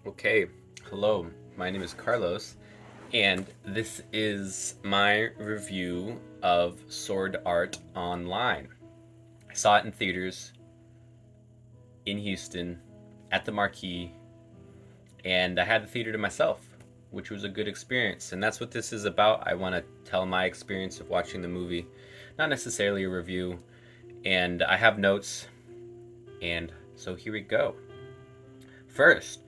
Okay, hello, my name is Carlos, and this is my review of Sword Art Online. I saw it in theaters in Houston at the Marquee, and I had the theater to myself, which was a good experience. And that's what this is about. I want to tell my experience of watching the movie, not necessarily a review. And I have notes, and so here we go. First,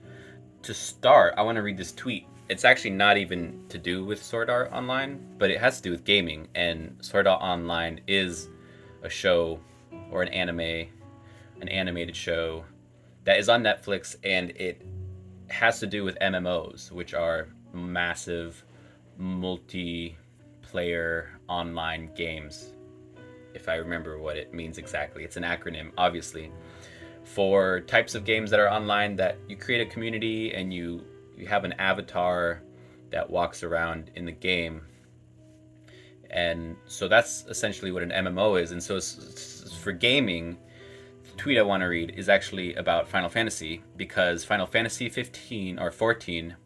to start, I want to read this tweet. It's actually not even to do with Sword Art Online, but it has to do with gaming. And Sword Art Online is a show or an animated show that is on Netflix, and it has to do with MMOs, which are massive multiplayer online games. If I remember what it means exactly, it's an acronym, obviously, for types of games that are online that you create a community and you have an avatar that walks around in the game. And so that's essentially what an MMO is. And so it's for gaming, the tweet I want to read is actually about Final Fantasy, because Final Fantasy 15 or 14,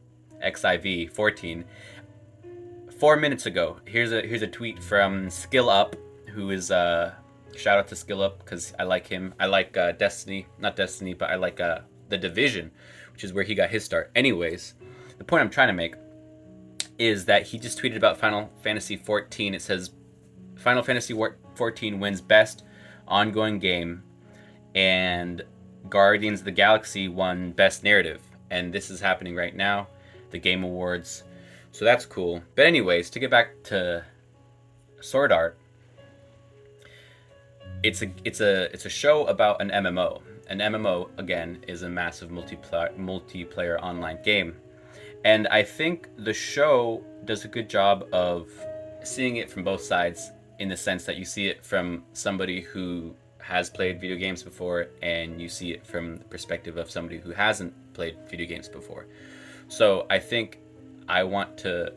XIV 14, 4 minutes ago, here's a tweet from Skill Up, who is shout out to Skill Up because I like him. I like Destiny, not Destiny, but I like The Division, which is where he got his start. Anyways, the point I'm trying to make is that he just tweeted about Final Fantasy 14. It says Final Fantasy 14 wins best ongoing game, and Guardians of the Galaxy won best narrative. And this is happening right now, the Game Awards. So that's cool. But anyways, to get back to Sword Art, it's a show about an MMO. An MMO, again, is a massive multiplayer online game. And I think the show does a good job of seeing it from both sides, in the sense that you see it from somebody who has played video games before, and you see it from the perspective of somebody who hasn't played video games before. So I think I want to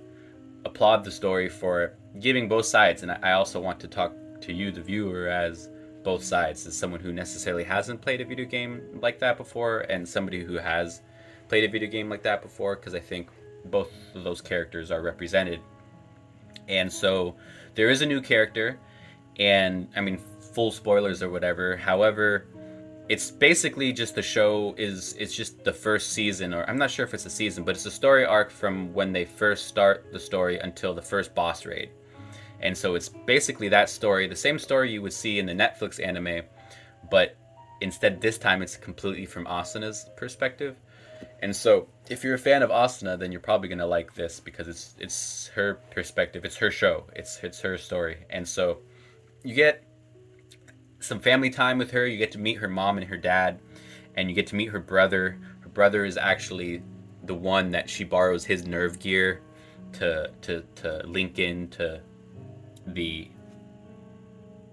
applaud the story for giving both sides, and I also want to talk to you, the viewer, as both sides, as someone who necessarily hasn't played a video game like that before, and somebody who has played a video game like that before, because I think both of those characters are represented. And so there is a new character, and I mean, full spoilers or whatever. However, it's basically just the show it's just the first season, or I'm not sure if it's a season, but it's a story arc from when they first start the story until the first boss raid. And so it's basically that story, the same story you would see in the Netflix anime, but instead this time it's completely from Asuna's perspective. And so if you're a fan of Asuna, then you're probably going to like this, because it's her perspective, it's her show, it's her story. And so you get some family time with her, you get to meet her mom and her dad, and you get to meet her brother. Her brother is actually the one that she borrows his nerve gear to link into the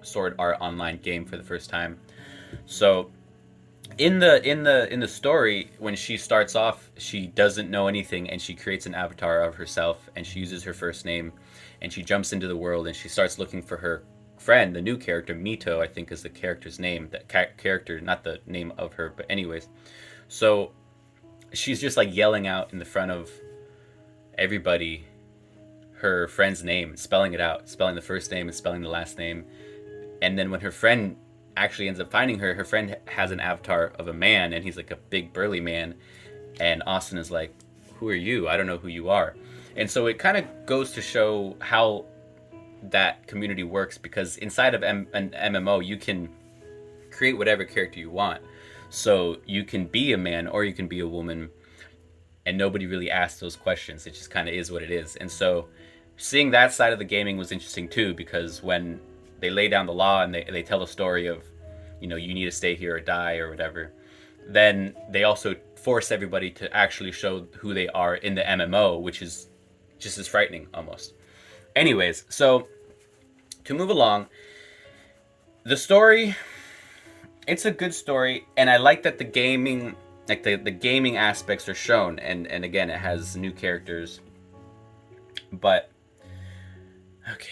Sword Art Online game for the first time. So in the story, when she starts off, she doesn't know anything, and she creates an avatar of herself, and she uses her first name, and she jumps into the world, and she starts looking for her friend, the new character Mito, I think is the character's name. That character, not the name of her, but anyways. So she's just like yelling out in the front of everybody her friend's name, spelling it out, spelling the first name and spelling the last name. And then when her friend actually ends up finding her, her friend has an avatar of a man, and he's like a big burly man. And Austin is like, "Who are you? I don't know who you are." And so it kind of goes to show how that community works, because inside of an MMO, you can create whatever character you want. So you can be a man or you can be a woman, and nobody really asks those questions. It just kind of is what it is. And so seeing that side of the gaming was interesting too, because when they lay down the law and they tell a story of, you need to stay here or die or whatever, then they also force everybody to actually show who they are in the MMO, which is just as frightening almost. Anyways, so to move along, the story, it's a good story, and I like that the gaming, like the gaming aspects are shown, and again, it has new characters. But okay,